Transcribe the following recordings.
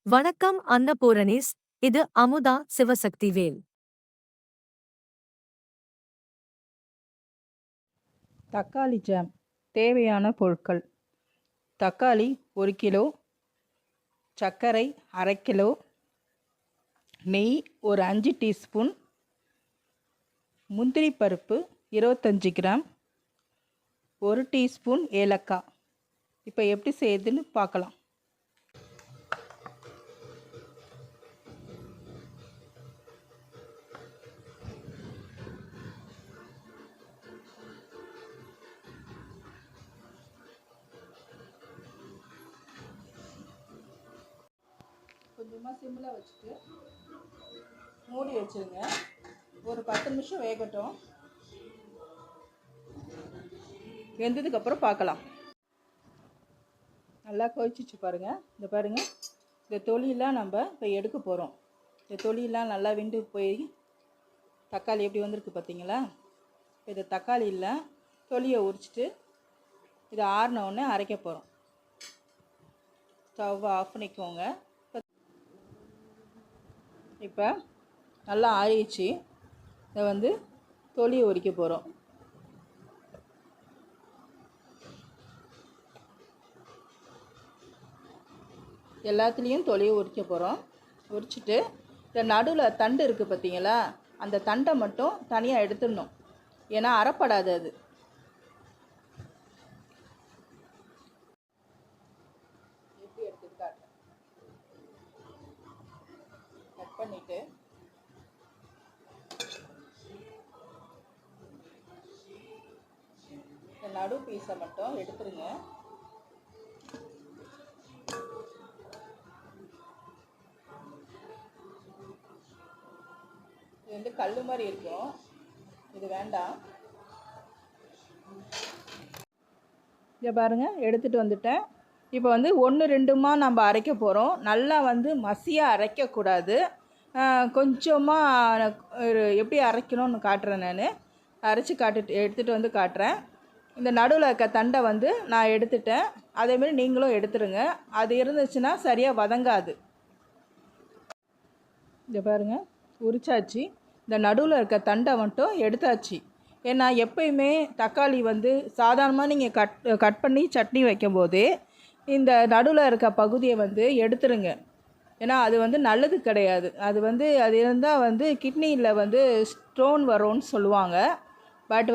வணக்கம் அன்னபூரணிஸ். இது அமுதா சிவசக்திவேல். தக்காளி ஜாம் தேவையான பொருட்கள்: தக்காளி 1 கிலோ, சர்க்கரை 1/2 கிலோ, நெய் ஒரு 5 டீஸ்பூன், முந்திரி பருப்பு 25 கிராம், 1 டீஸ்பூன் ஏலக்காய். இப்போ எப்படி செய்யுதுன்னு பார்க்கலாம். கொஞ்சமாக சிம்மில் வச்சுட்டு மூடி வச்சுருங்க. ஒரு 10 நிமிஷம் வேகட்டும். வெந்ததுக்கப்புறம் பார்க்கலாம். நல்லா கொதிச்சிச்சு பாருங்கள். இந்த பாருங்கள், இந்த தொலியெலாம் நம்ம இப்போ எடுக்க போகிறோம். இந்த தொலியெலாம் நல்லா விண்டு போய் தக்காளி எப்படி வந்திருக்கு பார்த்தீங்களா? இது தக்காளியில் தொலியை உரிச்சிட்டு இதை ஆறினவுடனே அரைக்க போகிறோம். ஸ்டவ்வை ஆஃப் பண்ணிக்கோங்க. இப்போ நல்லா ஆறிடுச்சு. இதை தொலியை உரிக்க போகிறோம். எல்லாத்துலேயும் தொலியை உரிக்க போகிறோம். உரிச்சிட்டு இந்த நடுவில் தண்டு இருக்குது பார்த்தீங்களா? அந்த தண்டை மட்டும் தனியாக எடுத்துடணும். ஏன்னா அரைப்படாது அது. எப்படி எடுத்துட்டு காட்டுறேன். கட் பண்ணிவிட்டு இந்த நடு பீஸை மட்டும் எடுத்துருங்க. இது கல் மாதிரி இருக்கும், இது வேண்டாம். இதை பாருங்கள், எடுத்துகிட்டு வந்துட்டேன். இப்போ 1 2மா நம்ம அரைக்க போகிறோம். நல்லா மசியாக அரைக்கக்கூடாது. கொஞ்சமாக எப்படி அரைக்கணும்னு காட்டுறேன். நான் அரைச்சி எடுத்துகிட்டு காட்டுறேன். இந்த நடுவில் இருக்க தண்டை நான் எடுத்துட்டேன். அதேமாரி நீங்களும் எடுத்துருங்க. அது இருந்துச்சுன்னா சரியாக வதங்காது. இதை பாருங்கள், உரிச்சாச்சு. இந்த நடுவில் இருக்க தண்டை மட்டும் எடுத்தாச்சு. ஏன்னா எப்பயுமே தக்காளி சாதாரணமாக நீங்கள் கட் பண்ணி சட்னி வைக்கும்போதே இந்த நடுவில் இருக்க பகுதியை எடுத்துருங்க. ஏன்னா அது நல்லது கிடையாது. அது இருந்தால் கிட்னியில் ஸ்டோன் வரும்னு சொல்லுவாங்க. பட்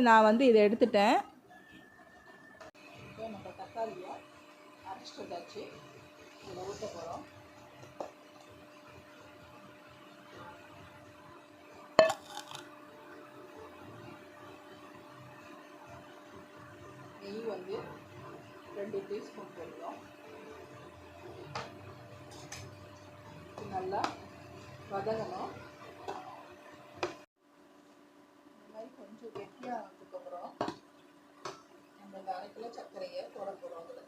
நான் இதை எடுத்துட்டேன். இப்போ நம்ம தக்காளியை அரைச்சிட்டு வந்தாச்சு. இதில் ஊற்ற போகிறோம். நெய் 2 டீஸ்பூன் போடுறோம். நல்லா வதங்கணும். இந்த மாதிரி கொஞ்சம் கெட்டியாக வந்ததுக்கப்புறம் நம்ம இந்த 1/2 கிலோ சர்க்கரையை போட போகிறோம். அதில்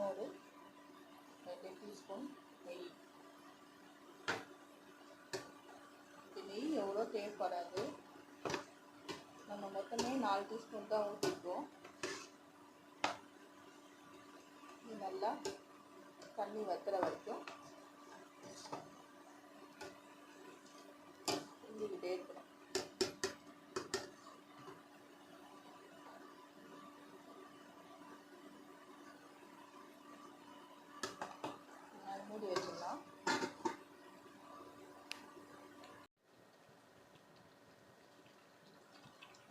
ஒரு 2 டீஸ்பூன் நெய். நெய் எவ்வளோ தேவைப்படாது. நம்ம மொத்தமே 4 டீஸ்பூன் தான் ஊற்றிருக்கோம். இது நல்லா தண்ணி வத்துற வரைக்கும் கிண்டிக்கிட்டே இருக்கணும். மூடி வச்சிடலாம்.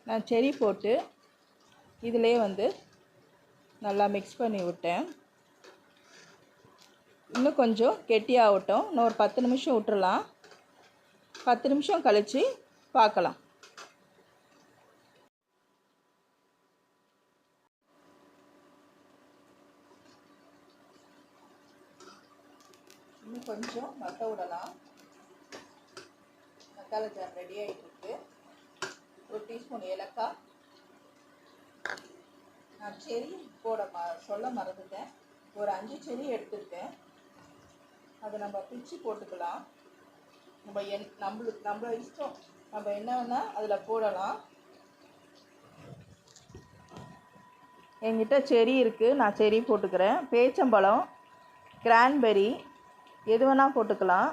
நான் செரி போட்டு இதிலே நல்லா மிக்ஸ் பண்ணி விட்டேன். இன்னும் கொஞ்சம் கெட்டியாகட்டும். இன்னும் ஒரு 10 நிமிஷம் விட்டுறலாம். 10 நிமிஷம் கழித்து பார்க்கலாம். இன்னும் இன்னும் கொஞ்சம் மத்த விடலாம். தக்காளி ஜாம் ரெடி ஆகிட்டு இருக்கு. ஒரு டீஸ்பூன் ஏலக்காய். நான் செரி சொல்ல மறந்துட்டேன். ஒரு 5 செரி எடுத்துருக்கேன். அதை நம்ம பிச்சு போட்டுக்கலாம். நம்ம இஷ்டம், நம்ம என்ன வேணால் அதில் போடலாம். என்கிட்ட செரி இருக்குது, நான் செரி போட்டுக்கிறேன். பேச்சம்பழம், கிரான்பெரி எது வேணால் போட்டுக்கலாம்.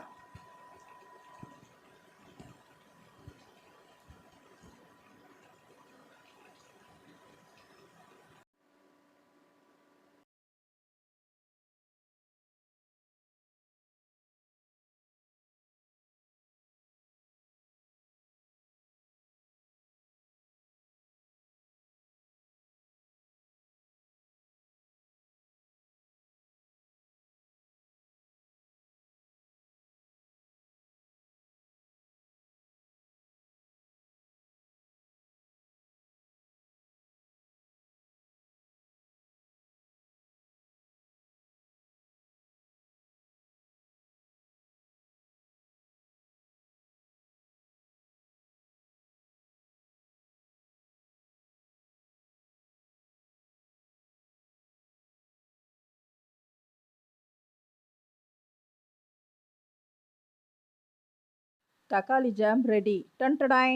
தக்காளி ஜாம் ரெடி. டன் டடாய்.